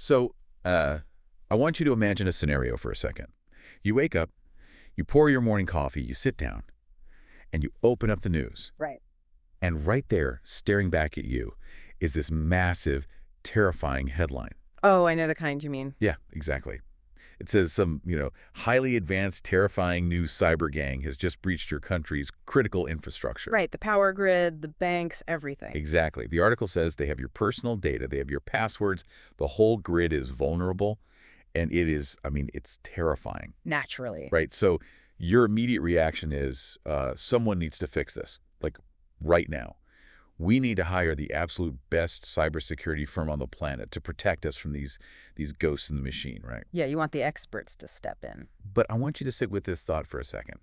So, I want you to imagine a scenario for a second. You wake up, you pour your morning coffee, you sit down, and you open up the news. Right. And right there, staring back at you, is this massive, terrifying headline. Oh, I know the kind you mean. Yeah, exactly. It says some, highly advanced, terrifying new cyber gang has just breached your country's critical infrastructure. Right, the power grid, the banks, everything. Exactly. The article says they have your personal data, they have your passwords, the whole grid is vulnerable, and it is, it's terrifying. Naturally. Right? So your immediate reaction is someone needs to fix this, like right now. We need to hire the absolute best cybersecurity firm on the planet to protect us from these ghosts in the machine, right? Yeah, you want the experts to step in. But I want you to sit with this thought for a second.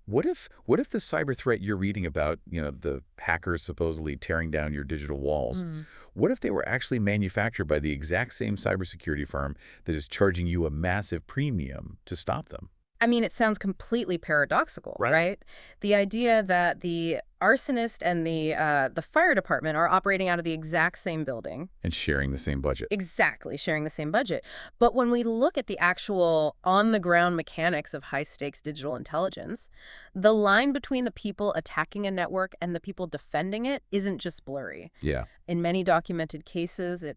What if the cyber threat you're reading about, the hackers supposedly tearing down your digital walls, what if they were actually manufactured by the exact same cybersecurity firm that is charging you a massive premium to stop them? I mean, it sounds completely paradoxical, right? The idea that the arsonist and the fire department are operating out of the exact same building. And sharing the same budget. Exactly, sharing the same budget. But when we look at the actual on-the-ground mechanics of high-stakes digital intelligence, the line between the people attacking a network and the people defending it isn't just blurry. Yeah. In many documented cases, it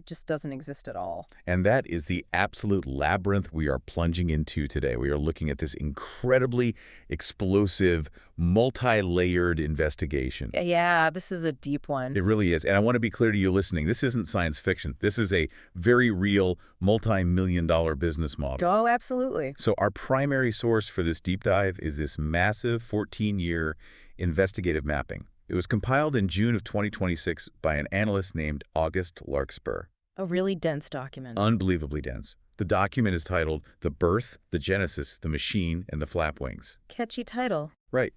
just doesn't exist at all. And that is the absolute labyrinth we are plunging into today. We are looking at this incredibly explosive, multi-layered investigation. Yeah, this is a deep one. It really is. And I want to be clear to you listening, this isn't science fiction. This is a very real multi-million-dollar business model. Oh, absolutely. So our primary source for this deep dive is this massive 14-year investigative mapping. It was compiled in June of 2026 by an analyst named August Larkspur. A really dense document. Unbelievably dense. The document is titled The Birth, the Genesis, the Machine, and the Flapwings. Catchy title. Right.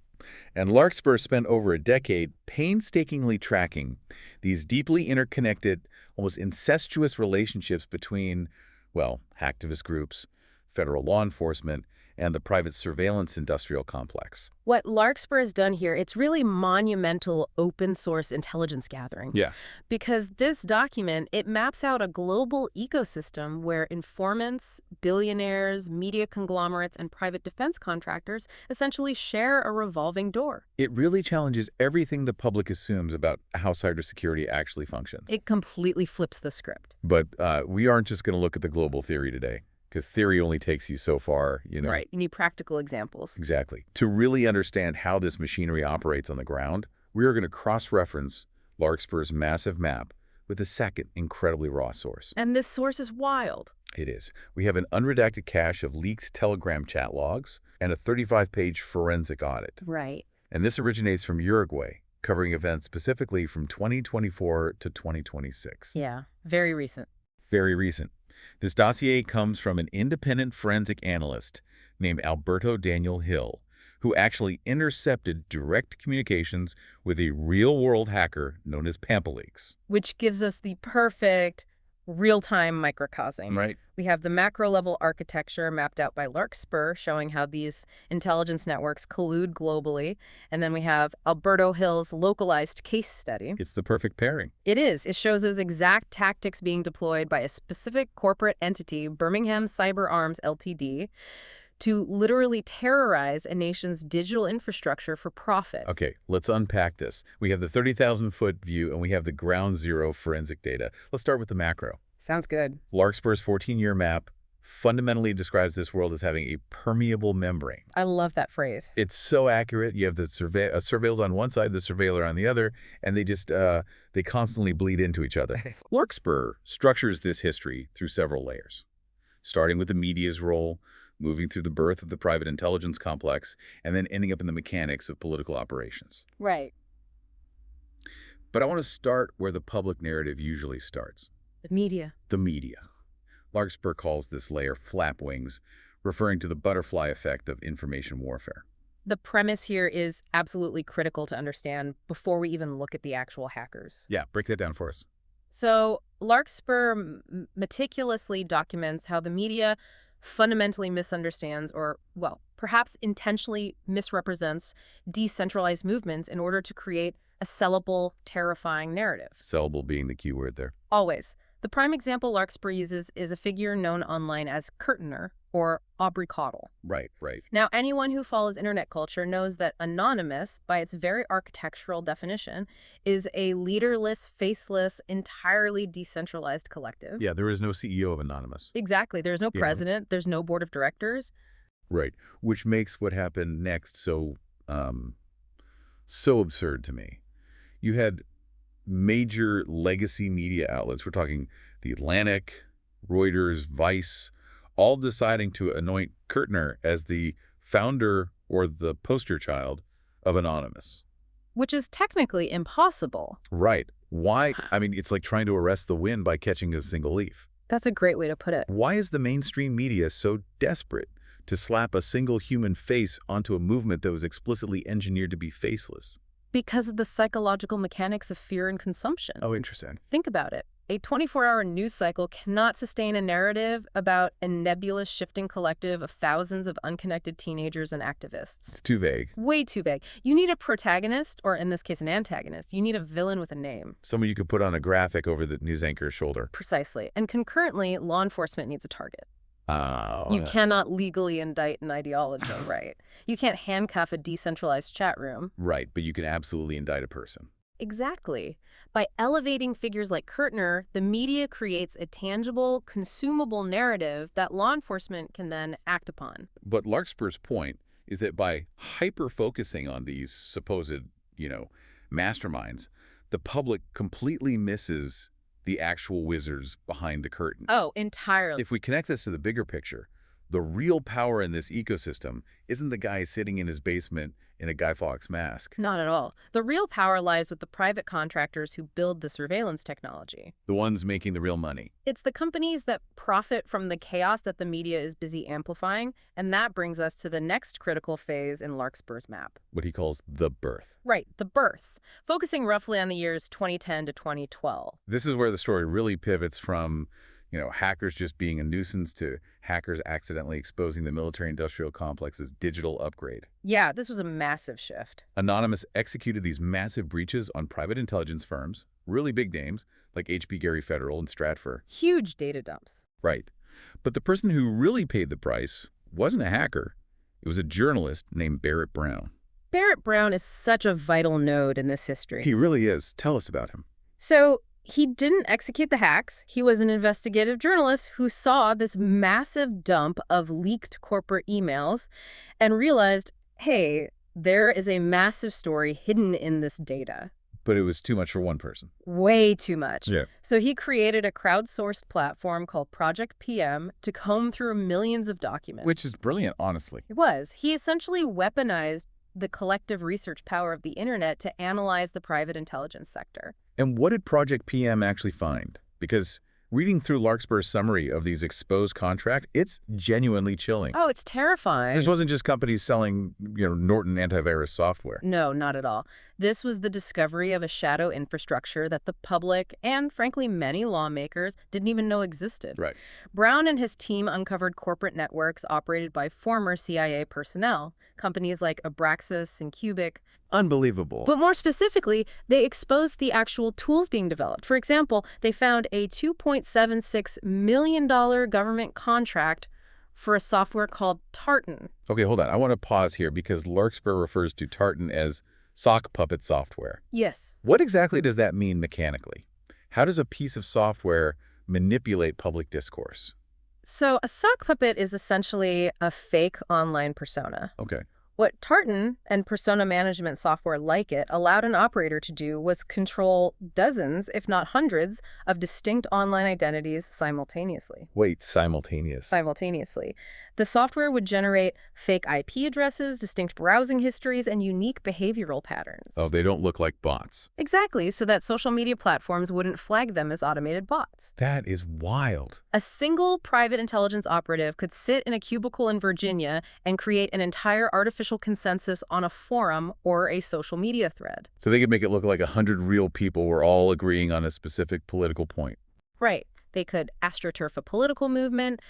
And Larkspur spent over a decade painstakingly tracking these deeply interconnected, almost incestuous relationships between, hacktivist groups, federal law enforcement, and the private surveillance industrial complex. What Larkspur has done here, it's really monumental open-source intelligence gathering. Yeah. Because this document, it maps out a global ecosystem where informants, billionaires, media conglomerates, and private defense contractors essentially share a revolving door. It really challenges everything the public assumes about how cybersecurity actually functions. It completely flips the script. But we aren't just going to look at the global theory today. Because theory only takes you so far, Right. You need practical examples. Exactly. To really understand how this machinery operates on the ground, we are going to cross-reference Larkspur's massive map with a second incredibly raw source. And this source is wild. It is. We have an unredacted cache of leaked Telegram chat logs and a 35-page forensic audit. Right. And this originates from Uruguay, covering events specifically from 2024 to 2026. Yeah. Very recent. Very recent. This dossier comes from an independent forensic analyst named Alberto Daniel Hill, who actually intercepted direct communications with a real-world hacker known as PampaLeaks. Which gives us the perfect real-time microcosm. Right. We have the macro-level architecture mapped out by Larkspur, showing how these intelligence networks collude globally. And then we have Alberto Hill's localized case study. It's the perfect pairing. It is. It shows those exact tactics being deployed by a specific corporate entity, Birmingham Cyber Arms LTD, to literally terrorize a nation's digital infrastructure for profit. Okay, let's unpack this. We have the 30,000-foot view, and we have the ground zero forensic data. Let's start with the macro. Sounds good. Larkspur's 14-year map fundamentally describes this world as having a permeable membrane. I love that phrase. It's so accurate. You have the surveillance on one side, the surveiller on the other, and they just they constantly bleed into each other. Larkspur structures this history through several layers, starting with the media's role, moving through the birth of the private intelligence complex, and then ending up in the mechanics of political operations. Right. But I want to start where the public narrative usually starts. The media. The media. Larkspur calls this layer flapwings, referring to the butterfly effect of information warfare. The premise here is absolutely critical to understand before we even look at the actual hackers. Yeah, break that down for us. So Larkspur meticulously documents how the media fundamentally misunderstands or, perhaps intentionally misrepresents decentralized movements in order to create a sellable, terrifying narrative. Sellable being the key word there. Always. The prime example Larkspur uses is a figure known online as Curtainer, or Abricottle. Right, right. Now, anyone who follows internet culture knows that anonymous, by its very architectural definition, is a leaderless, faceless, entirely decentralized collective. Yeah, there is no CEO of Anonymous. Exactly. There's no Yeah. president. There's no board of directors. Right, which makes what happened next so absurd to me. You had major legacy media outlets, we're talking The Atlantic, Reuters, Vice, all deciding to anoint Kurtner as the founder or the poster child of Anonymous. Which is technically impossible. Right. Why? I mean, it's like trying to arrest the wind by catching a single leaf. That's a great way to put it. Why is the mainstream media so desperate to slap a single human face onto a movement that was explicitly engineered to be faceless? Because of the psychological mechanics of fear and consumption. Oh, interesting. Think about it. A 24-hour news cycle cannot sustain a narrative about a nebulous shifting collective of thousands of unconnected teenagers and activists. It's too vague. Way too vague. You need a protagonist, or in this case, an antagonist. You need a villain with a name. Someone you could put on a graphic over the news anchor's shoulder. Precisely. And concurrently, law enforcement needs a target. Oh. You cannot legally indict an ideology, right? You can't handcuff a decentralized chat room. Right, but you can absolutely indict a person. Exactly. By elevating figures like Kurtner, the media creates a tangible, consumable narrative that law enforcement can then act upon. But Larkspur's point is that by hyper-focusing on these supposed, masterminds, the public completely misses the actual wizards behind the curtain. Oh, entirely. If we connect this to the bigger picture, the real power in this ecosystem isn't the guy sitting in his basement in a Guy Fawkes mask. Not at all. The real power lies with the private contractors who build the surveillance technology. The ones making the real money. It's the companies that profit from the chaos that the media is busy amplifying, and that brings us to the next critical phase in Larkspur's map. What he calls the birth. Right, the birth, focusing roughly on the years 2010 to 2012. This is where the story really pivots from hackers just being a nuisance to hackers accidentally exposing the military-industrial complex's digital upgrade. Yeah, this was a massive shift. Anonymous executed these massive breaches on private intelligence firms, really big names, like HB Gary Federal and Stratfor. Huge data dumps. Right. But the person who really paid the price wasn't a hacker. It was a journalist named Barrett Brown. Barrett Brown is such a vital node in this history. He really is. Tell us about him. So, he didn't execute the hacks. He was an investigative journalist who saw this massive dump of leaked corporate emails and realized, hey, there is a massive story hidden in this data. But it was too much for one person. Way too much. Yeah. So he created a crowdsourced platform called Project PM to comb through millions of documents. Which is brilliant, honestly. It was. He essentially weaponized the collective research power of the internet to analyze the private intelligence sector. And what did Project PM actually find? Because reading through Larkspur's summary of these exposed contracts, it's genuinely chilling. Oh, it's terrifying. This wasn't just companies selling, Norton antivirus software. No, not at all. This was the discovery of a shadow infrastructure that the public and, frankly, many lawmakers didn't even know existed. Right. Brown and his team uncovered corporate networks operated by former CIA personnel, companies like Abraxas and Cubic. Unbelievable. But more specifically, they exposed the actual tools being developed. For example, they found a $2.76 million government contract for a software called Tartan. Okay, hold on. I want to pause here because Larkspur refers to Tartan as sock puppet software. Yes. What exactly does that mean mechanically? How does a piece of software manipulate public discourse? So a sock puppet is essentially a fake online persona. Okay. What Tartan and persona management software like it allowed an operator to do was control dozens, if not hundreds, of distinct online identities simultaneously. Wait, simultaneously. The software would generate fake IP addresses, distinct browsing histories, and unique behavioral patterns. Oh, they don't look like bots. Exactly, so that social media platforms wouldn't flag them as automated bots. That is wild. A single private intelligence operative could sit in a cubicle in Virginia and create an entire artificial consensus on a forum or a social media thread. So they could make it look like 100 real people were all agreeing on a specific political point. Right. They could astroturf a political movement,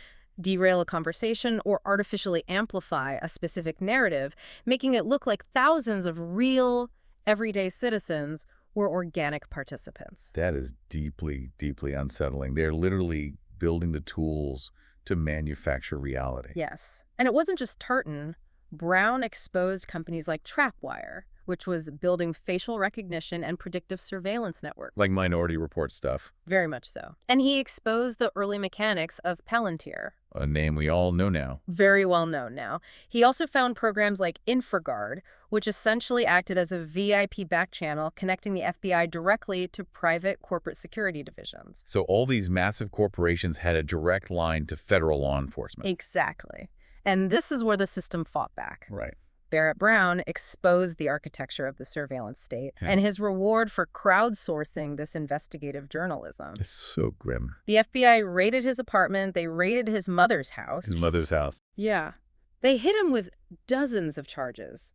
derail a conversation, or artificially amplify a specific narrative, making it look like thousands of real, everyday citizens were organic participants. That is deeply, deeply unsettling. They're literally building the tools to manufacture reality. Yes. And it wasn't just tartan. Brown exposed companies like Trapwire, which was building facial recognition and predictive surveillance network. Like Minority Report stuff. Very much so. And he exposed the early mechanics of Palantir. A name we all know now. Very well known now. He also found programs like InfraGard, which essentially acted as a VIP back channel connecting the FBI directly to private corporate security divisions. So all these massive corporations had a direct line to federal law enforcement. Exactly. And this is where the system fought back. Right. Barrett Brown exposed the architecture of the surveillance state and his reward for crowdsourcing this investigative journalism. It's so grim. The FBI raided his apartment. They raided his mother's house. His mother's house. Yeah. They hit him with dozens of charges.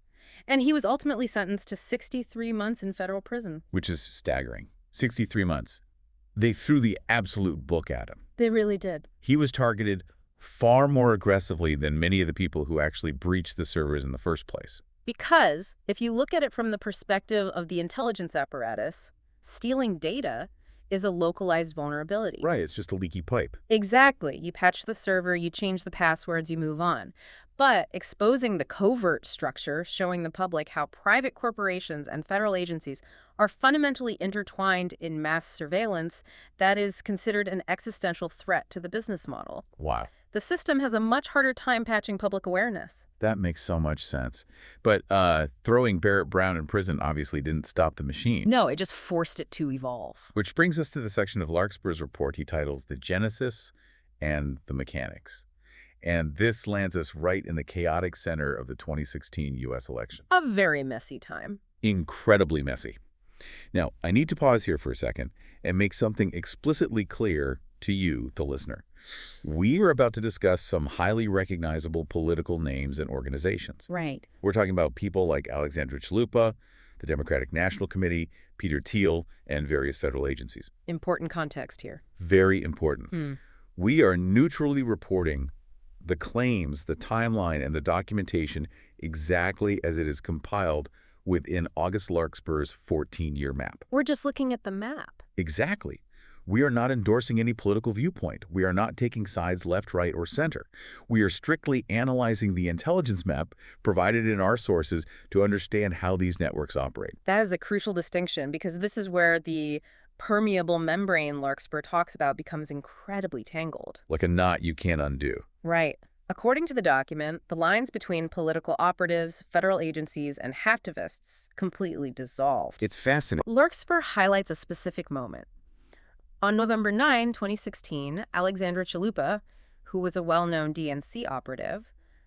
And he was ultimately sentenced to 63 months in federal prison. Which is staggering. 63 months. They threw the absolute book at him. They really did. He was targeted far more aggressively than many of the people who actually breached the servers in the first place. Because if you look at it from the perspective of the intelligence apparatus, stealing data is a localized vulnerability. Right, it's just a leaky pipe. Exactly. You patch the server, you change the passwords, you move on. But exposing the covert structure, showing the public how private corporations and federal agencies are fundamentally intertwined in mass surveillance, that is considered an existential threat to the business model. Wow. The system has a much harder time patching public awareness. That makes so much sense. But throwing Barrett Brown in prison obviously didn't stop the machine. No, it just forced it to evolve. Which brings us to the section of Larkspur's report he titles The Genesis and the Mechanics. And this lands us right in the chaotic center of the 2016 U.S. election. A very messy time. Incredibly messy. Now, I need to pause here for a second and make something explicitly clear to you, the listener. We are about to discuss some highly recognizable political names and organizations. Right. We're talking about people like Alexandra Chalupa, the Democratic National Committee, Peter Thiel, and various federal agencies. Important context here. Very important. We are neutrally reporting the claims, the timeline, and the documentation exactly as it is compiled within August Larkspur's 14-year map. We're just looking at the map. Exactly. We are not endorsing any political viewpoint. We are not taking sides left, right, or center. We are strictly analyzing the intelligence map provided in our sources to understand how these networks operate. That is a crucial distinction because this is where the permeable membrane Larkspur talks about becomes incredibly tangled. Like a knot you can't undo. Right. According to the document, the lines between political operatives, federal agencies, and hacktivists completely dissolved. It's fascinating. Larkspur highlights a specific moment. On November 9, 2016, Alexandra Chalupa, who was a well-known DNC operative,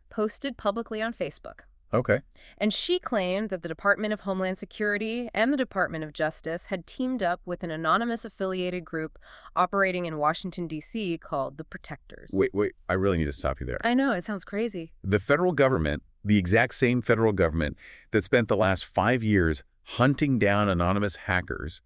posted publicly on Facebook. Okay. And she claimed that the Department of Homeland Security and the Department of Justice had teamed up with an anonymous affiliated group operating in Washington, D.C. called the Protectors. Wait, I really need to stop you there. I know, it sounds crazy. The federal government, the exact same federal government that spent the last 5 years hunting down anonymous hackers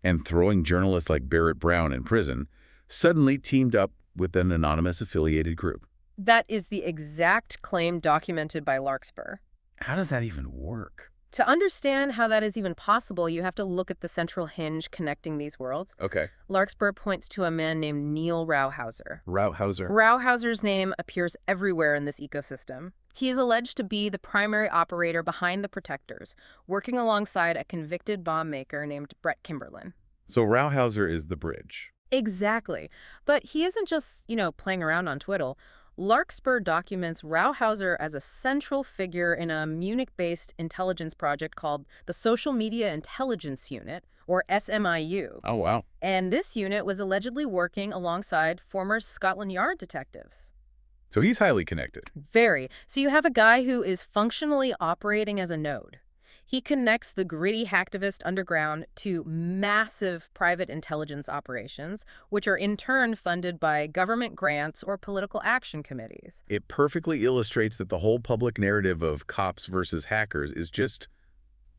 and throwing journalists like Barrett Brown in prison, suddenly teamed up with an anonymous affiliated group. That is the exact claim documented by Larkspur. How does that even work? To understand how that is even possible, you have to look at the central hinge connecting these worlds. Okay. Larkspur points to a man named Neil Rauhauser. Rauhauser. Rauhauser's name appears everywhere in this ecosystem. He is alleged to be the primary operator behind the Protectors, working alongside a convicted bomb maker named Brett Kimberlin. So Rauhauser is the bridge. Exactly. But he isn't just, playing around on Twitter. Larkspur documents Rauhauser as a central figure in a Munich-based intelligence project called the Social Media Intelligence Unit, or SMIU. Oh, wow. And this unit was allegedly working alongside former Scotland Yard detectives. So he's highly connected. Very. So you have a guy who is functionally operating as a node. He connects the gritty hacktivist underground to massive private intelligence operations, which are in turn funded by government grants or political action committees. It perfectly illustrates that the whole public narrative of cops versus hackers is just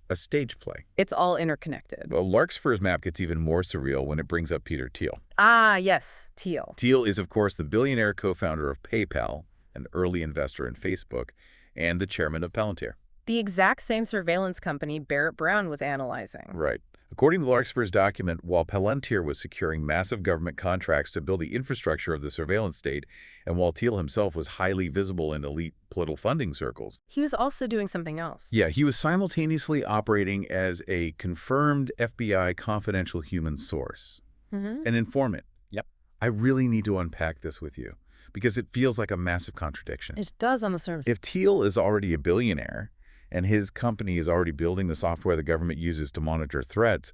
a stage play. It's all interconnected. Well, Larkspur's map gets even more surreal when it brings up Peter Thiel. Ah, yes, Thiel. Thiel is, of course, the billionaire co-founder of PayPal, an early investor in Facebook, and the chairman of Palantir. The exact same surveillance company Barrett Brown was analyzing. Right. According to Larkspur's document, while Palantir was securing massive government contracts to build the infrastructure of the surveillance state, and while Thiel himself was highly visible in elite political funding circles, He was also doing something else. yeah, he was simultaneously operating as a confirmed FBI confidential human source, an informant. Yep. I really need to unpack this with you, because it feels like a massive contradiction. It does on the surface. If Thiel is already a billionaire, and his company is already building the software the government uses to monitor threats,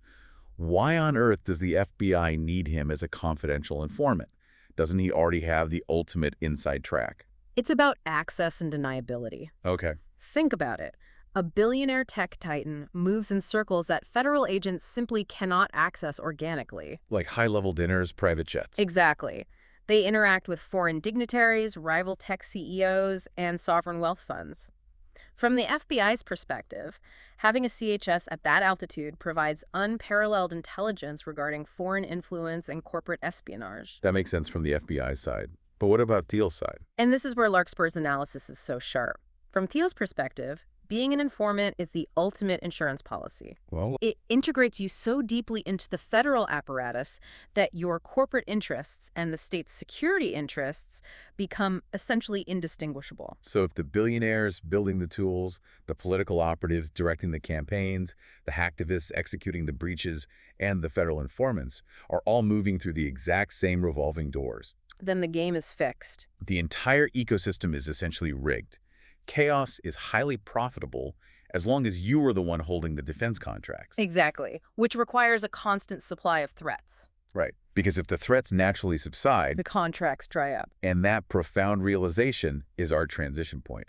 why on earth does the FBI need him as a confidential informant? Doesn't he already have the ultimate inside track? It's about access and deniability. Okay. Think about it. A billionaire tech titan moves in circles that federal agents simply cannot access organically. Like high-level dinners, private jets. Exactly. They interact with foreign dignitaries, rival tech CEOs, and sovereign wealth funds. From the FBI's perspective, having a CHS at that altitude provides unparalleled intelligence regarding foreign influence and corporate espionage. That makes sense from the FBI side. But what about Thiel's side? And this is where Larkspur's analysis is so sharp. From Thiel's perspective, being an informant is the ultimate insurance policy. Well, It integrates you so deeply into the federal apparatus that your corporate interests and the state's security interests become essentially indistinguishable. so if the billionaires building the tools, the political operatives directing the campaigns, the hacktivists executing the breaches, and the federal informants are all moving through the exact same revolving doors, Then the game is fixed. the entire ecosystem is essentially rigged. Chaos is highly profitable as long as you are the one holding the defense contracts. Exactly, which requires a constant supply of threats. Right. Because if the threats naturally subside, The contracts dry up. and that profound realization is our transition point.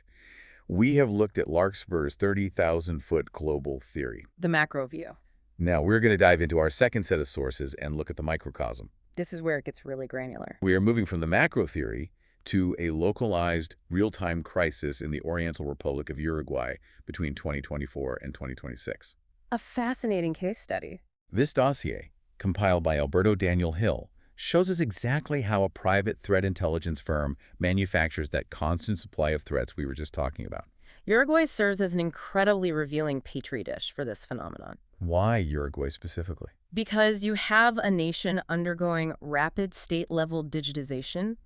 We have looked at Larkspur's 30,000-foot global theory. The macro view. Now, we're going to dive into our second set of sources and look at the microcosm. This is where it gets really granular. We are moving from the macro theory to a localized, real-time crisis in the Oriental Republic of Uruguay between 2024 and 2026. A fascinating case study. This dossier, compiled by Alberto Daniel Hill, shows us exactly how a private threat intelligence firm manufactures that constant supply of threats we were just talking about. Uruguay serves as an incredibly revealing petri dish for this phenomenon. Why Uruguay specifically? Because you have a nation undergoing rapid state-level digitization.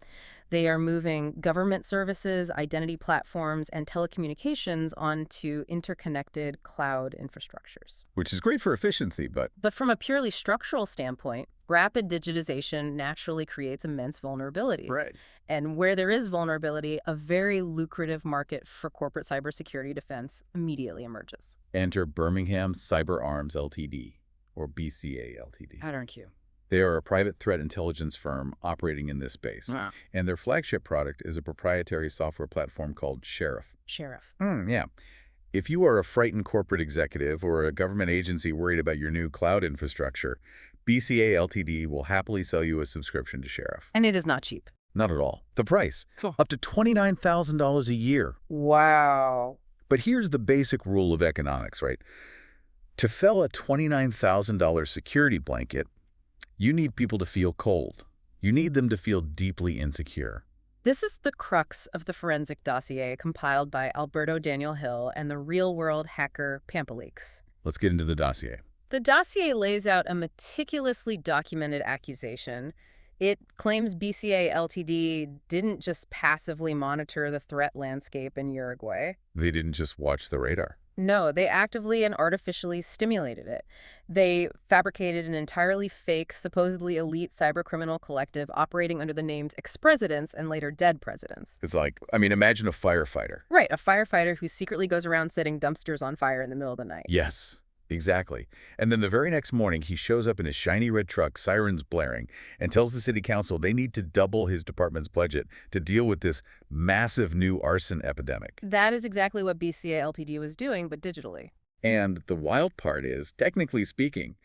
They are moving government services, identity platforms, and telecommunications onto interconnected cloud infrastructures. Which is great for efficiency, but But from a purely structural standpoint, rapid digitization naturally creates immense vulnerabilities. Right. And where there is vulnerability, a very lucrative market for corporate cybersecurity defense immediately emerges. enter Birmingham Cyber Arms LTD, or BCA LTD. Pattern Q. They are a private threat intelligence firm operating in this space, Wow. and their flagship product is a proprietary software platform called Sheriff. Sheriff. Yeah. If you are a frightened corporate executive or a government agency worried about your new cloud infrastructure, BCA LTD will happily sell you a subscription to Sheriff. And it is not cheap. Not at all. The price, Cool. up to $29,000 a year. Wow. But here's the basic rule of economics, right? To sell a $29,000 security blanket, you need people to feel cold. You need them to feel deeply insecure. This is the crux of the forensic dossier compiled by Alberto Daniel Hill and the real-world hacker PampaLeaks. Let's get into the dossier. The dossier lays out a meticulously documented accusation. It claims BCA LTD didn't just passively monitor the threat landscape in Uruguay. They didn't just watch the radar. No, they actively and artificially stimulated it. They fabricated an entirely fake, supposedly elite cybercriminal collective operating under the names ExPresidents and later dead presidents. It's like, imagine a firefighter. Right, a firefighter who secretly goes around setting dumpsters on fire in the middle of the night. Yes, exactly. And then the very next morning, he shows up in his shiny red truck, sirens blaring, and tells the city council they need to double his department's budget to deal with this massive new arson epidemic. That is exactly what BCA LPD was doing, but digitally. And the wild part is, technically speaking,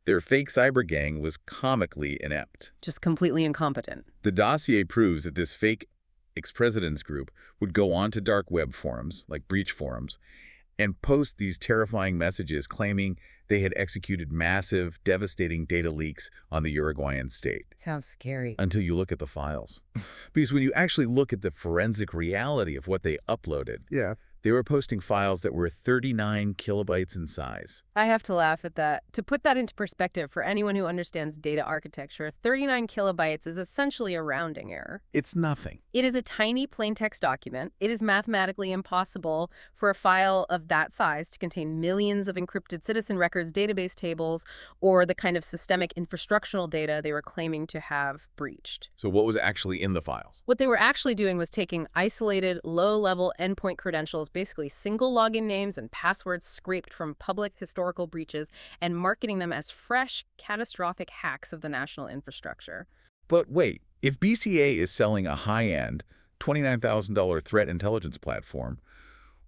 their fake cyber gang was comically inept. Just completely incompetent. The dossier proves that this fake ex-presidents group would go onto dark web forums, like breach forums, and post these terrifying messages claiming they had executed massive, devastating data leaks on the Uruguayan state. Sounds scary. Until you look at the files. Because when you actually look at the forensic reality of what they uploaded, Yeah. They were posting files that were 39 kilobytes in size. I have to laugh at that. To put that into perspective, for anyone who understands data architecture, 39 kilobytes is essentially a rounding error. It's nothing. It is a tiny plain text document. It is mathematically impossible for a file of that size to contain millions of encrypted citizen records, database tables, or the kind of systemic infrastructural data they were claiming to have breached. So what was actually in the files? What they were actually doing was taking isolated, low-level endpoint credentials, basically single login names and passwords scraped from public historical breaches, and marketing them as fresh, catastrophic hacks of the national infrastructure. But wait, if BCA is selling a high-end, $29,000 threat intelligence platform,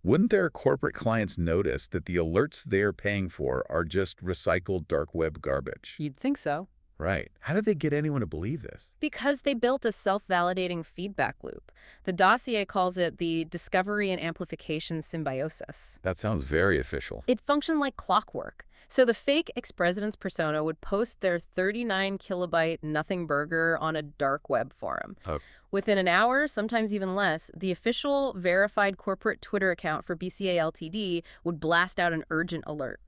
wouldn't their corporate clients notice that the alerts they're paying for are just recycled dark web garbage? You'd think so. Right. How did they get anyone to believe this? Because they built a self-validating feedback loop. The dossier calls it the discovery and amplification symbiosis. That sounds very official. It functioned like clockwork. So the fake ex-presidents persona would post their 39 kilobyte nothing burger on a dark web forum. Oh. Within an hour, sometimes even less, the official verified corporate Twitter account for BCA LTD would blast out an urgent alert.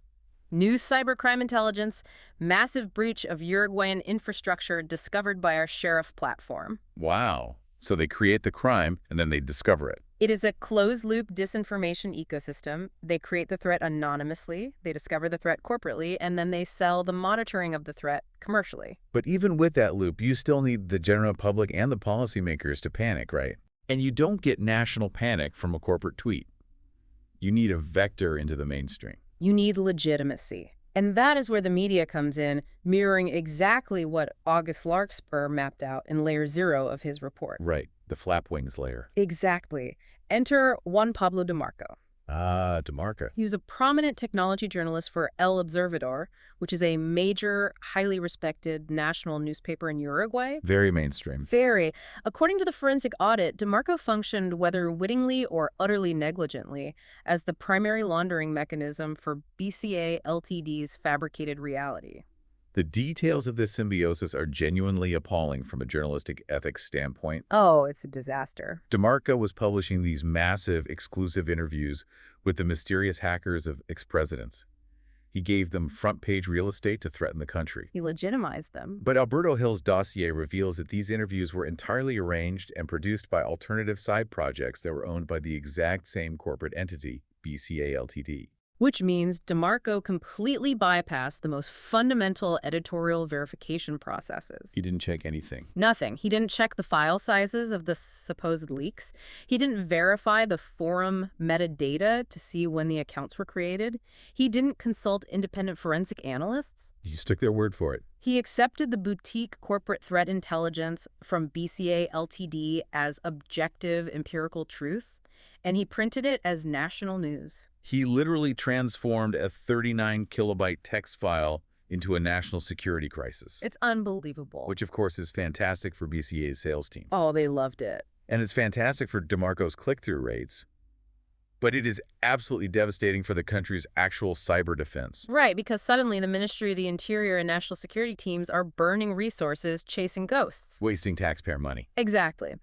New cybercrime intelligence, massive breach of Uruguayan infrastructure discovered by our sheriff platform. Wow. So they create the crime and then they discover it. It is a closed-loop disinformation ecosystem. They create the threat anonymously, they discover the threat corporately, and then they sell the monitoring of the threat commercially. But even with that loop, you still need the general public and the policymakers to panic, right? And you don't get national panic from a corporate tweet. You need a vector into the mainstream. You need legitimacy. And that is where the media comes in, mirroring exactly what August Larkspur mapped out in Layer 0 of his report. Right, the flapwings layer. Exactly. Enter Juan Pablo DeMarco. Ah, DeMarco. He was a prominent technology journalist for El Observador, which is a major, highly respected national newspaper in Uruguay. Very mainstream. Very. According to the forensic audit, DeMarco functioned, whether wittingly or utterly negligently, as the primary laundering mechanism for BCA LTD's fabricated reality. The details of this symbiosis are genuinely appalling from a journalistic ethics standpoint. Oh, it's a disaster. DeMarco was publishing these massive, exclusive interviews with the mysterious hackers of ExPresidents. He gave them front-page real estate to threaten the country. He legitimized them. But Alberto Hill's dossier reveals that these interviews were entirely arranged and produced by alternative side projects that were owned by the exact same corporate entity, BCA LTD. Which means DeMarco completely bypassed the most fundamental editorial verification processes. He didn't check anything. Nothing. He didn't check the file sizes of the supposed leaks. He didn't verify the forum metadata to see when the accounts were created. He didn't consult independent forensic analysts. He just took their word for it. He accepted the boutique corporate threat intelligence from BCA LTD as objective empirical truth, and he printed it as national news. He literally transformed a 39 kilobyte text file into a national security crisis. It's unbelievable. Which, of course, is fantastic for BCA's sales team. Oh, they loved it. And it's fantastic for DeMarco's click-through rates. But it is absolutely devastating for the country's actual cyber defense. Right, because suddenly the Ministry of the Interior and National Security teams are burning resources chasing ghosts. Wasting taxpayer money. Exactly.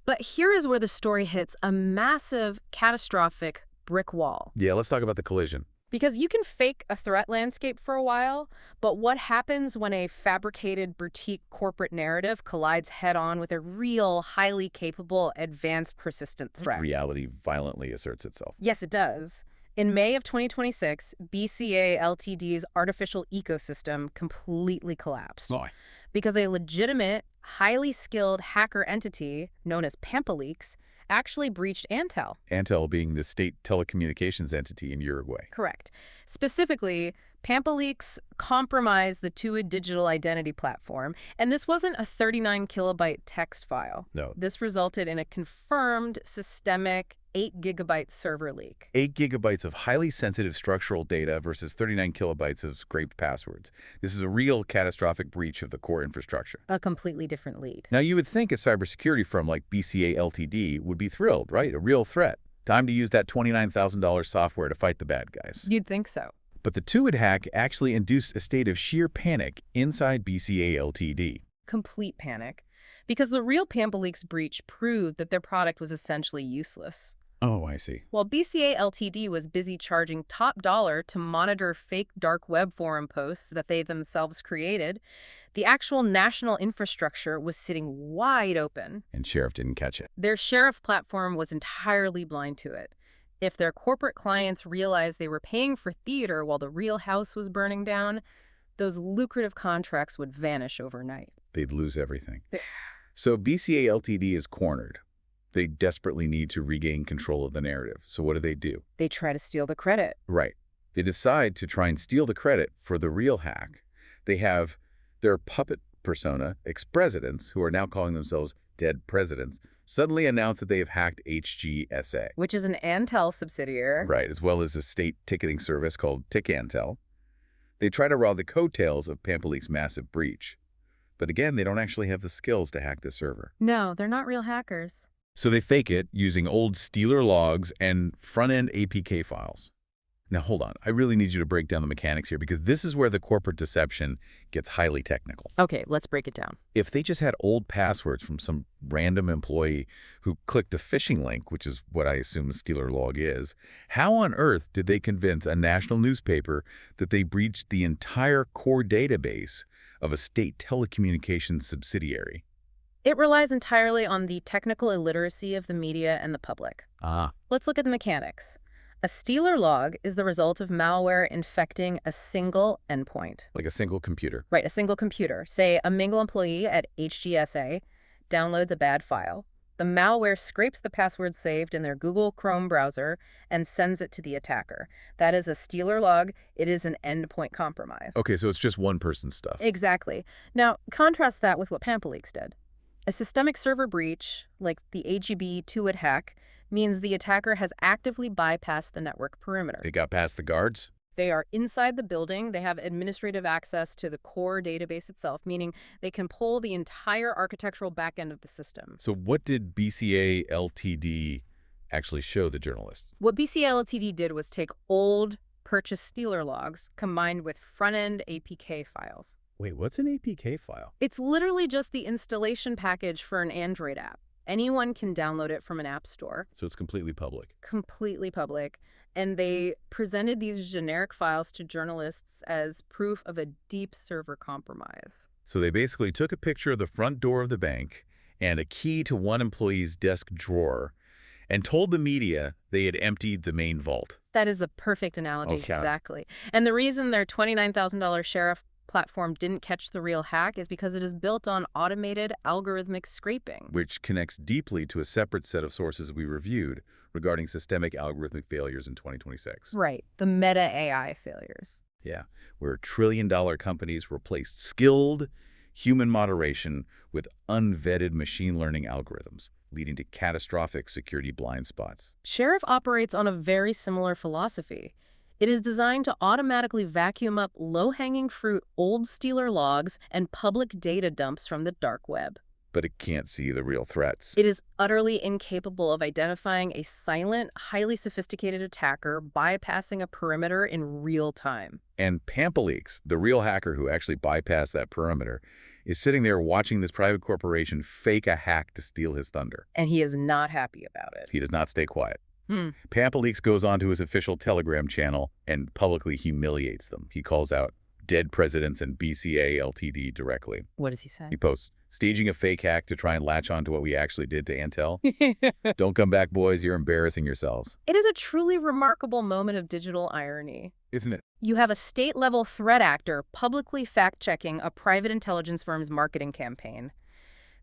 But here is where the story hits a massive, catastrophic brick wall. Yeah, let's talk about the collision. Because you can fake a threat landscape for a while, but what happens when a fabricated boutique corporate narrative collides head-on with a real, highly capable, advanced, persistent threat? Reality violently asserts itself. Yes, it does. In May of 2026, BCA LTD's artificial ecosystem completely collapsed. Why? Because a legitimate, highly skilled hacker entity known as PampaLeaks actually breached Antel. Antel being the state telecommunications entity in Uruguay. Correct. Specifically, PampaLeaks compromised the TUID digital identity platform, and this wasn't a 39 kilobyte text file. No. This resulted in a confirmed systemic 8 gigabyte server leak. 8 gigabytes of highly sensitive structural data versus 39 kilobytes of scraped passwords. This is a real catastrophic breach of the core infrastructure. A completely different lead. Now, you would think a cybersecurity firm like BCA LTD would be thrilled, right? A real threat. Time to use that $29,000 software to fight the bad guys. You'd think so. But the TUID hack actually induced a state of sheer panic inside BCA LTD. Complete panic. Because the real PampaLeaks breach proved that their product was essentially useless. Oh, I see. While BCA LTD was busy charging top dollar to monitor fake dark web forum posts that they themselves created, the actual national infrastructure was sitting wide open. And Sheriff didn't catch it. Their Sheriff platform was entirely blind to it. If their corporate clients realized they were paying for theater while the real house was burning down, those lucrative contracts would vanish overnight. They'd lose everything. So BCA LTD is cornered. They desperately need to regain control of the narrative. So what do? They try to steal the credit. Right. They decide to try and steal the credit for the real hack. They have their puppet persona, ExPresidents, who are now calling themselves dead presidents, suddenly announce that they have hacked HG S.A. Which is an Antel subsidiary. Right, as well as a state ticketing service called TickAntel. They try to ride the coattails of PampaLeaks' massive breach. But again, they don't actually have the skills to hack the server. No, they're not real hackers. So they fake it using old Stealer logs and front-end APK files. Now hold on, I really need you to break down the mechanics here because this is where the corporate deception gets highly technical. Okay, let's break it down. If they just had old passwords from some random employee who clicked a phishing link, which is what I assume a Stealer log is, how on earth did they convince a national newspaper that they breached the entire core database of a state telecommunications subsidiary? It relies entirely on the technical illiteracy of the media and the public. Let's look at the mechanics. A Stealer log is the result of malware infecting a single endpoint. Like a single computer. Right, a single computer. Say a Mingle employee at HG S.A. downloads a bad file. The malware scrapes the password saved in their Google Chrome browser and sends it to the attacker. That is a Stealer log. It is an endpoint compromise. Okay, so it's just one person's stuff. Exactly. Now, contrast that with what PampaLeaks did. A systemic server breach, like the AGB 2-hit hack, means the attacker has actively bypassed the network perimeter. They got past the guards? They are inside the building. They have administrative access to the core database itself, meaning they can pull the entire architectural backend of the system. So what did BCA LTD actually show the journalists? What BCA LTD did was take old purchase Stealer logs combined with front-end APK files. Wait, what's an APK file? It's literally just the installation package for an Android app. Anyone can download it from an app store. So it's completely public. Completely public. And they presented these generic files to journalists as proof of a deep server compromise. So they basically took a picture of the front door of the bank and a key to one employee's desk drawer and told the media they had emptied the main vault. That is the perfect analogy, Okay. exactly. And the reason their $29,000 Sheriff platform didn't catch the real hack is because it is built on automated algorithmic scraping. Which connects deeply to a separate set of sources we reviewed regarding systemic algorithmic failures in 2026. Right, the meta AI failures. Yeah, where trillion-dollar companies replaced skilled human moderation with unvetted machine learning algorithms, leading to catastrophic security blind spots. Sheriff operates on a very similar philosophy. It is designed to automatically vacuum up low-hanging fruit old Stealer logs and public data dumps from the dark web. But it can't see the real threats. It is utterly incapable of identifying a silent, highly sophisticated attacker bypassing a perimeter in real time. And PampaLeaks, the real hacker who actually bypassed that perimeter, is sitting there watching this private corporation fake a hack to steal his thunder. And he is not happy about it. He does not stay quiet. PampaLeaks goes onto his official Telegram channel and publicly humiliates them. He calls out dead presidents and BCA LTD directly. What does he say? He posts, staging a fake hack to try and latch on to what we actually did to Antel. Don't come back, boys. You're embarrassing yourselves. It is a truly remarkable moment of digital irony. Isn't it? You have a state-level threat actor publicly fact-checking a private intelligence firm's marketing campaign.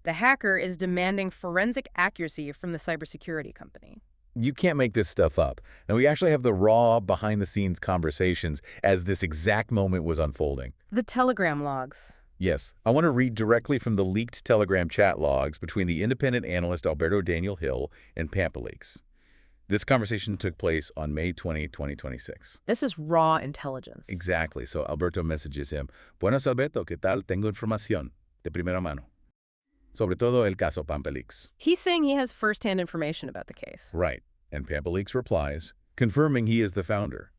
The hacker is demanding forensic accuracy from the cybersecurity company. You can't make this stuff up. And we actually have the raw, behind-the-scenes conversations as this exact moment was unfolding. The Telegram logs. Yes, I want to read directly from the leaked Telegram chat logs between the independent analyst Alberto Daniel Hill and PampaLeaks. This conversation took place on May 20, 2026. This is raw intelligence. Exactly. So Alberto messages him, Buenas, Alberto, ¿qué tal? Tengo información de primera mano. Sobre todo el caso PampaLeaks. He's saying he has first-hand information about the case. Right. And PampaLeaks replies, confirming he is the founder.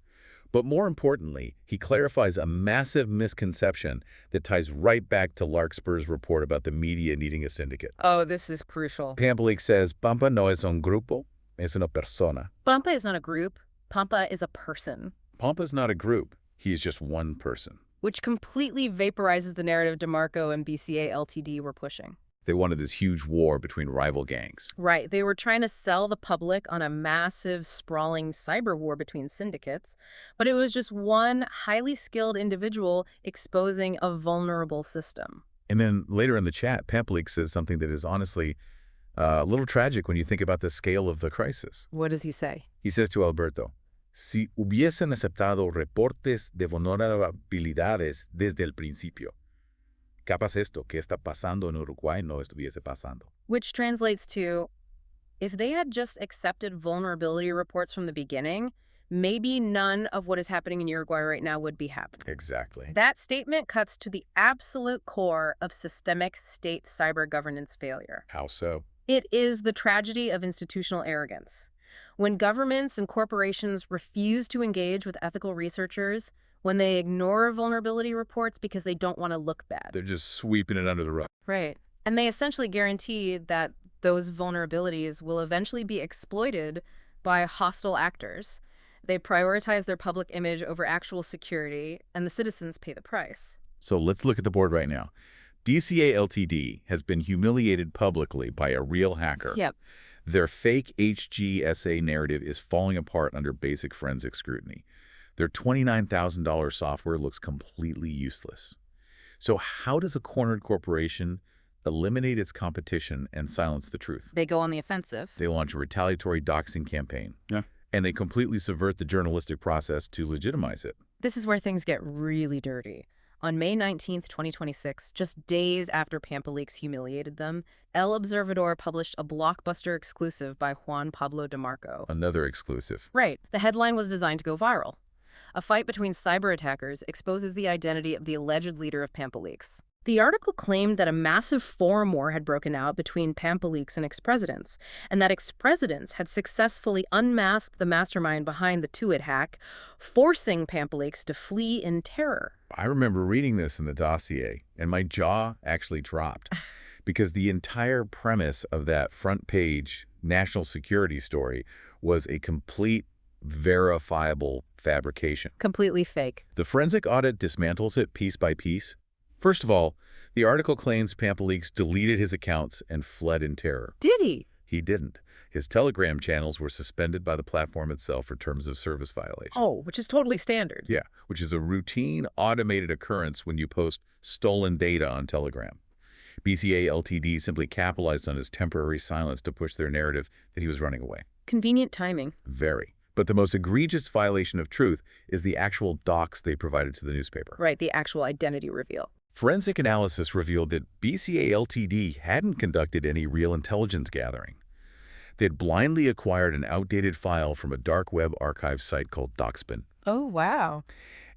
But more importantly, he clarifies a massive misconception that ties right back to Larkspur's report about the media needing a syndicate. Oh, this is crucial. PampaLeaks says, Pampa no es un grupo, es una persona. Pampa is not a group. Pampa is a person, Pampa's not a group. He's just one person. which completely vaporizes the narrative DeMarco and BCA LTD were pushing. They wanted this huge war between rival gangs. Right. They were trying to sell the public on a massive, sprawling cyber war between syndicates, but it was just one highly skilled individual exposing a vulnerable system. And then later in the chat, PampaLeaks says something that is honestly a little tragic when you think about the scale of the crisis. What does he say? He says to Alberto, si hubiesen aceptado reportes de vulnerabilidades desde el principio, capaz esto que está pasando en Uruguay no estuviese pasando. Which translates to, if they had just accepted vulnerability reports from the beginning, maybe none of what is happening in Uruguay right now would be happening. Exactly. That statement cuts to the absolute core of systemic state cyber governance failure. How so? It is the tragedy of institutional arrogance. When governments and corporations refuse to engage with ethical researchers, when they ignore vulnerability reports because they don't want to look bad. They're just sweeping it under the rug. Right. And they essentially guarantee that those vulnerabilities will eventually be exploited by hostile actors. They prioritize their public image over actual security, and the citizens pay the price. So let's look at the board right now. BCA LTD has been humiliated publicly by a real hacker. Yep. Their fake HG S.A. narrative is falling apart under basic forensic scrutiny. Their $29,000 software looks completely useless. So how does a cornered corporation eliminate its competition and silence the truth? They go on the offensive. They launch a retaliatory doxing campaign. Yeah. And they completely subvert the journalistic process to legitimize it. This is where things get really dirty. On May 19th, 2026, just days after PampaLeaks humiliated them, El Observador published a blockbuster exclusive by Juan Pablo DeMarco. Another exclusive. Right. The headline was designed to go viral. A fight between cyber attackers exposes the identity of the alleged leader of PampaLeaks. The article claimed that a massive forum war had broken out between PampaLeaks and ExPresidents, and that ExPresidents had successfully unmasked the mastermind behind the Tuit hack, forcing PampaLeaks to flee in terror. I remember reading this in the dossier, and my jaw actually dropped, because the entire premise of that front page national security story was a complete, verifiable fabrication. Completely fake. The forensic audit dismantles it piece by piece. First of all, the article claims PampaLeaks deleted his accounts and fled in terror. Did he? He didn't. His Telegram channels were suspended by the platform itself for terms of service violation. Oh, which is totally standard. Yeah, which is a routine automated occurrence when you post stolen data on Telegram. BCA LTD simply capitalized on his temporary silence to push their narrative that he was running away. Convenient timing. Very. But the most egregious violation of truth is the actual docs they provided to the newspaper. Right, the actual identity reveal. Forensic analysis revealed that BCA LTD hadn't conducted any real intelligence gathering. They'd blindly acquired an outdated file from a dark web archive site called Doxbin. Oh, wow.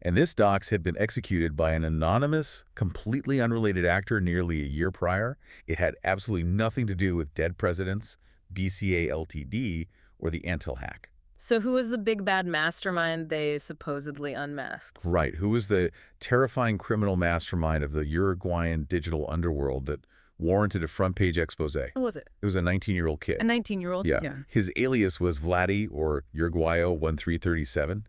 And this docs had been executed by an anonymous, completely unrelated actor nearly a year prior. It had absolutely nothing to do with dead presidents, BCA LTD, or the Antil hack. So who was the big bad mastermind they supposedly unmasked? Right. Who was the terrifying criminal mastermind of the Uruguayan digital underworld that warranted a front-page expose? Who was it? It was a 19-year-old kid. A 19-year-old? Yeah. His alias was Vladdy, or Uruguayo 1337,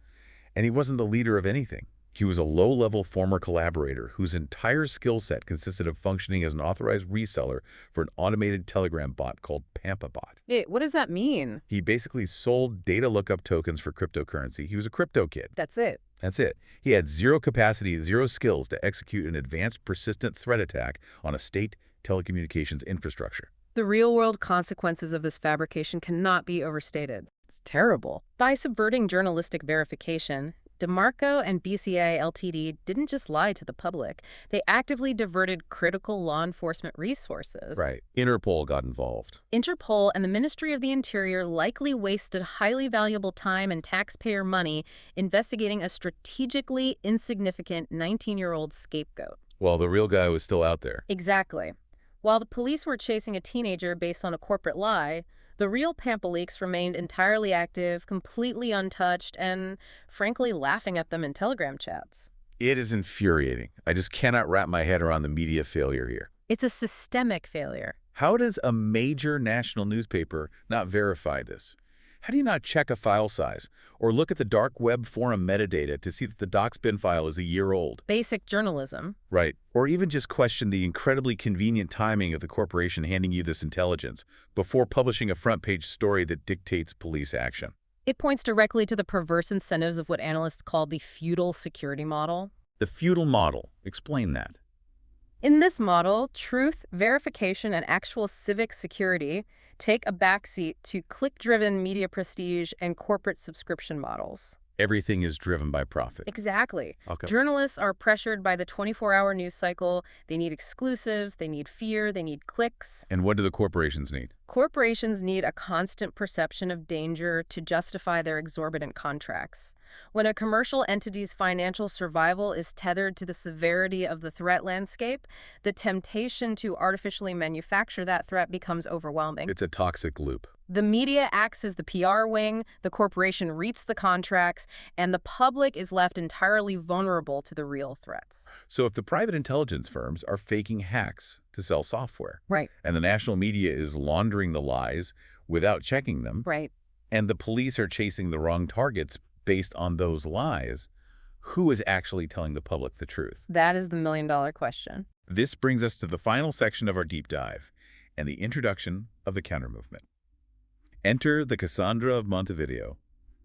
and he wasn't the leader of anything. He was a low-level former collaborator whose entire skill set consisted of functioning as an authorized reseller for an automated Telegram bot called PampaBot. Hey, what does that mean? He basically sold data lookup tokens for cryptocurrency. He was a crypto kid. That's it. That's it. He had zero capacity, zero skills to execute an advanced persistent threat attack on a state telecommunications infrastructure. The real-world consequences of this fabrication cannot be overstated. It's terrible. By subverting journalistic verification, DeMarco and BCA LTD didn't just lie to the public. They actively diverted critical law enforcement resources. Right. Interpol got involved. Interpol and the Ministry of the Interior likely wasted highly valuable time and taxpayer money investigating a strategically insignificant 19-year-old scapegoat. While the real guy was still out there. Exactly. While the police were chasing a teenager based on a corporate lie, the real PampaLeaks remained entirely active, completely untouched, and frankly laughing at them in Telegram chats. It is infuriating. I just cannot wrap my head around the media failure here. It's a systemic failure. How does a major national newspaper not verify this? How do you not check a file size or look at the dark web forum metadata to see that the docspin file is a year old? Basic journalism. Right. Or even just question the incredibly convenient timing of the corporation handing you this intelligence before publishing a front-page story that dictates police action. It points directly to the perverse incentives of what analysts call the feudal security model. The feudal model. Explain that. In this model, truth, verification, and actual civic security take a backseat to click-driven media prestige and corporate subscription models. Everything is driven by profit. Exactly. Okay. Journalists are pressured by the 24-hour news cycle. They need exclusives, they need fear, they need clicks. And what do the corporations need? Corporations need a constant perception of danger to justify their exorbitant contracts. When a commercial entity's financial survival is tethered to the severity of the threat landscape, the temptation to artificially manufacture that threat becomes overwhelming. It's a toxic loop. The media acts as the PR wing, the corporation reads the contracts, and the public is left entirely vulnerable to the real threats. So if the private intelligence firms are faking hacks to sell software, Right. and the national media is laundering the lies without checking them, Right. and the police are chasing the wrong targets based on those lies, who is actually telling the public the truth? That is the million-dollar question. This brings us to the final section of our deep dive and the introduction of the counter-movement. Enter the Cassandra of Montevideo,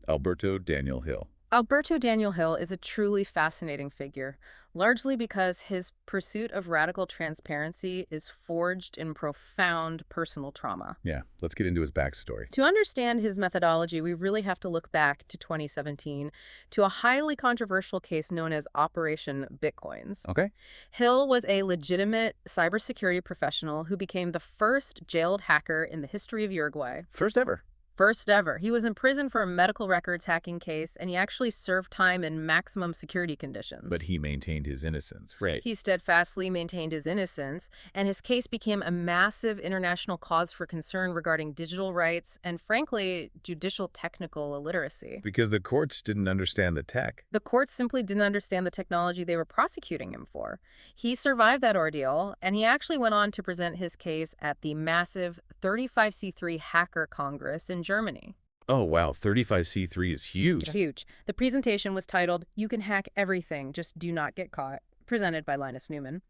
Alberto Daniel Hill. Alberto Daniel Hill is a truly fascinating figure, largely because his pursuit of radical transparency is forged in profound personal trauma. Yeah, let's get into his backstory. To understand his methodology, we really have to look back to 2017 to a highly controversial case known as Operation Bitcoins. Okay. Hill was a legitimate cybersecurity professional who became the first jailed hacker in the history of Uruguay. First ever. First ever. He was in prison for a medical records hacking case, and he actually served time in maximum security conditions. But he maintained his innocence. Right. He steadfastly maintained his innocence, and his case became a massive international cause for concern regarding digital rights and, frankly, judicial technical illiteracy. Because the courts didn't understand the tech. The courts simply didn't understand the technology they were prosecuting him for. He survived that ordeal, and he actually went on to present his case at the massive 35C3 Hacker Congress in Germany. Oh, wow. 35C3 is huge. Huge. The presentation was titled, "You Can Hack Everything, Just Do Not Get Caught," presented by Linus Neumann.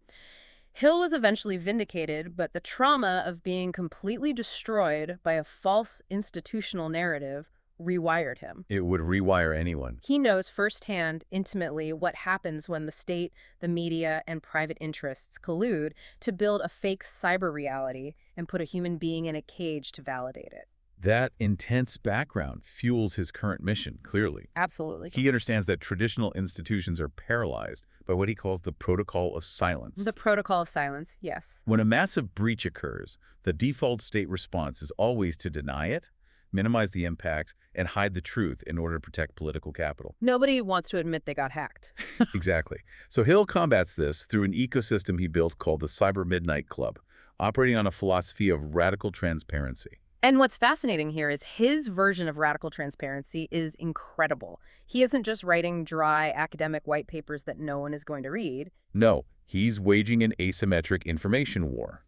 Hill was eventually vindicated, but the trauma of being completely destroyed by a false institutional narrative rewired him. It would rewire anyone. He knows firsthand, intimately, what happens when the state, the media, and private interests collude to build a fake cyber reality and put a human being in a cage to validate it. That intense background fuels his current mission, clearly. Absolutely. He understands that traditional institutions are paralyzed by what he calls the protocol of silence. The protocol of silence, yes. When a massive breach occurs, the default state response is always to deny it, minimize the impacts, and hide the truth in order to protect political capital. Nobody wants to admit they got hacked. Exactly. So Hill combats this through an ecosystem he built called the Cybermidnight Club, operating on a philosophy of radical transparency. And what's fascinating here is his version of radical transparency is incredible. He isn't just writing dry academic white papers that no one is going to read. No, he's waging an asymmetric information war.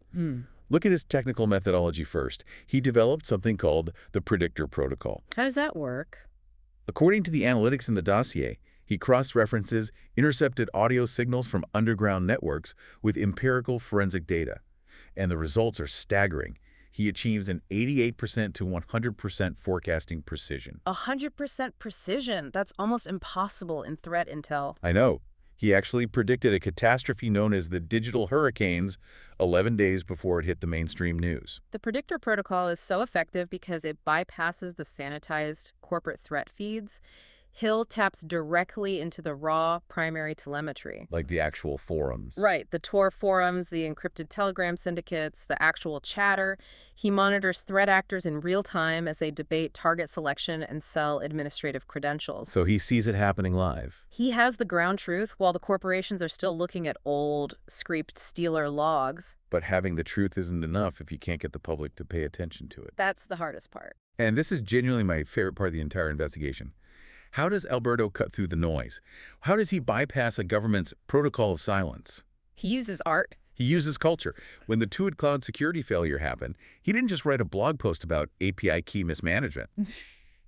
Look at his technical methodology first. He developed something called the predictor protocol. How does that work? According to the analytics in the dossier, he cross-references intercepted audio signals from underground networks with empirical forensic data. And the results are staggering. He achieves an 88% to 100% forecasting precision. 100% precision. That's almost impossible in threat intel. I know. He actually predicted a catastrophe known as the digital hurricanes 11 days before it hit the mainstream news. The predictor protocol is so effective because it bypasses the sanitized corporate threat feeds. Hill taps directly into the raw primary telemetry. Like the actual forums. Right, the Tor forums, the encrypted Telegram syndicates, the actual chatter. He monitors threat actors in real time as they debate target selection and sell administrative credentials. So he sees it happening live. He has the ground truth while the corporations are still looking at old, scraped Steeler logs. But having the truth isn't enough if you can't get the public to pay attention to it. That's the hardest part. And this is genuinely my favorite part of the entire investigation. How does Alberto cut through the noise? How does he bypass a government's protocol of silence? He uses art. He uses culture. When the Tuid Cloud security failure happened, he didn't just write a blog post about API key mismanagement.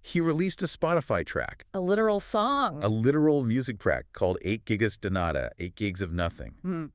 He released a Spotify track, A literal song. a literal music track called 8 Gigas de Nada, 8 gigs of nothing. Hmm.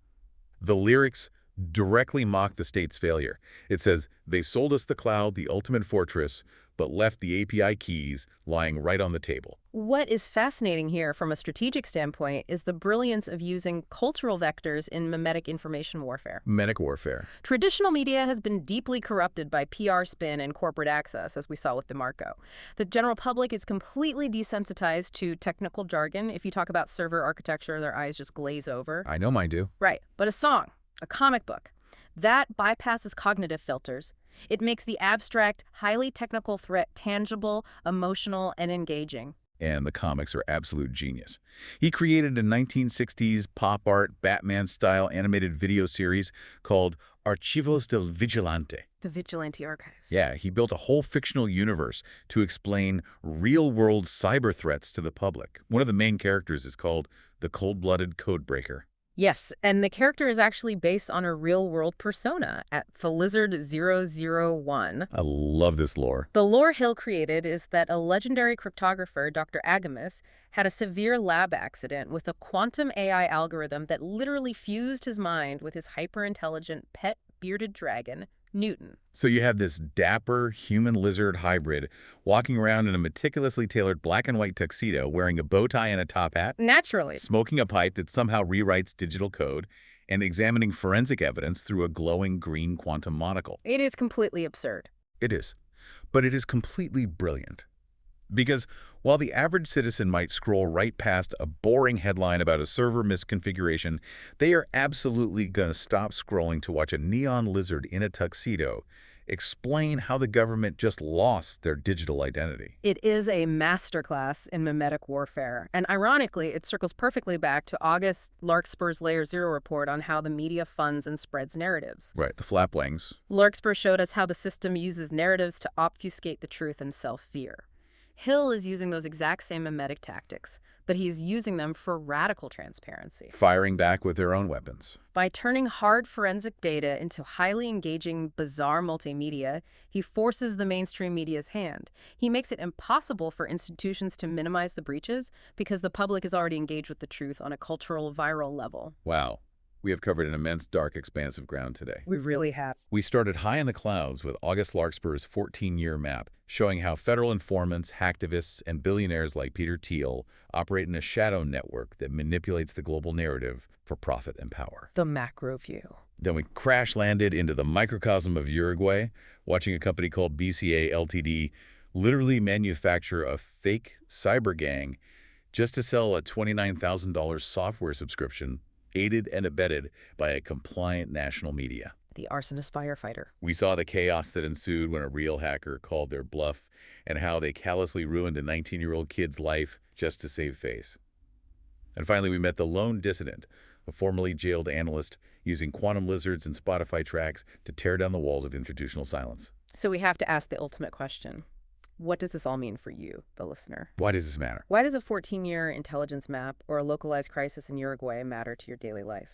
The lyrics directly mock the state's failure. It says, they sold us the cloud, the ultimate fortress, but left the API keys lying right on the table. What is fascinating here from a strategic standpoint is the brilliance of using cultural vectors in mimetic information warfare. Mimetic warfare. Traditional media has been deeply corrupted by PR spin and corporate access, as we saw with DeMarco. The general public is completely desensitized to technical jargon. If you talk about server architecture, their eyes just glaze over. I know mine do. Right, but a song, a comic book, that bypasses cognitive filters. It makes the abstract, highly technical threat tangible, emotional, and engaging. And the comics are absolute genius. He created a 1960s pop art, Batman-style animated video series called Archivos del Vigilante. The Vigilante Archives. Yeah, he built a whole fictional universe to explain real-world cyber threats to the public. One of the main characters is called the Cold-Blooded Codebreaker. Yes, and the character is actually based on a real-world persona at Felizard001. I love this lore. The lore Hill created is that a legendary cryptographer, Dr. Agamis, had a severe lab accident with a quantum AI algorithm that literally fused his mind with his hyper-intelligent pet bearded dragon, Newton. So you have this dapper human-lizard hybrid walking around in a meticulously tailored black and white tuxedo, wearing a bow tie and a top hat, Naturally. smoking a pipe that somehow rewrites digital code, and examining forensic evidence through a glowing green quantum monocle. It is completely absurd. It is. But it is completely brilliant. Because while the average citizen might scroll right past a boring headline about a server misconfiguration, they are absolutely going to stop scrolling to watch a neon lizard in a tuxedo explain how the government just lost their digital identity. It is a masterclass in mimetic warfare. And ironically, it circles perfectly back to August Larkspur's Layer Zero report on how the media funds and spreads narratives. Right, the flapwings. Larkspur showed us how the system uses narratives to obfuscate the truth and self-fear. Hill is using those exact same mimetic tactics, but he's using them for radical transparency. Firing back with their own weapons. By turning hard forensic data into highly engaging, bizarre multimedia, he forces the mainstream media's hand. He makes it impossible for institutions to minimize the breaches because the public is already engaged with the truth on a cultural, viral level. Wow. We have covered an immense, dark expanse of ground today. We really have. We started high in the clouds with August Larkspur's 14-year map, showing how federal informants, hacktivists, and billionaires like Peter Thiel operate in a shadow network that manipulates the global narrative for profit and power. The macro view. Then we crash-landed into the microcosm of Uruguay, watching a company called BCA LTD literally manufacture a fake cyber gang just to sell a $29,000 software subscription aided and abetted by a compliant national media. The arsonist firefighter. We saw the chaos that ensued when a real hacker called their bluff and how they callously ruined a 19-year-old kid's life just to save face. And finally, we met the lone dissident, a formerly jailed analyst using quantum lizards and Spotify tracks to tear down the walls of institutional silence. So we have to ask the ultimate question. What does this all mean for you, the listener? Why does this matter? Why does a 14-year intelligence map or a localized crisis in Uruguay matter to your daily life?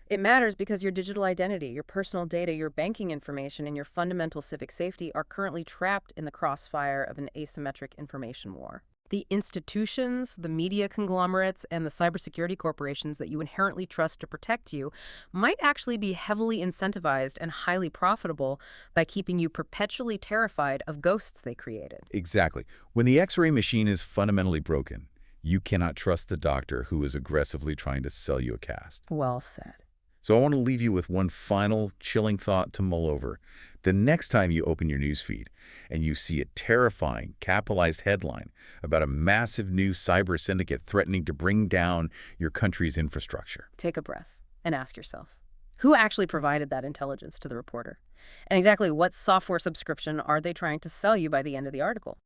It matters because your digital identity, your personal data, your banking information, and your fundamental civic safety are currently trapped in the crossfire of an asymmetric information war. The institutions, the media conglomerates, and the cybersecurity corporations that you inherently trust to protect you might actually be heavily incentivized and highly profitable by keeping you perpetually terrified of ghosts they created. Exactly. When the X-ray machine is fundamentally broken, you cannot trust the doctor who is aggressively trying to sell you a cast. Well said. So I want to leave you with one final chilling thought to mull over. The next time you open your newsfeed and you see a terrifying capitalized headline about a massive new cyber syndicate threatening to bring down your country's infrastructure, Take a breath and ask yourself, who actually provided that intelligence to the reporter? And exactly what software subscription are they trying to sell you by the end of the article?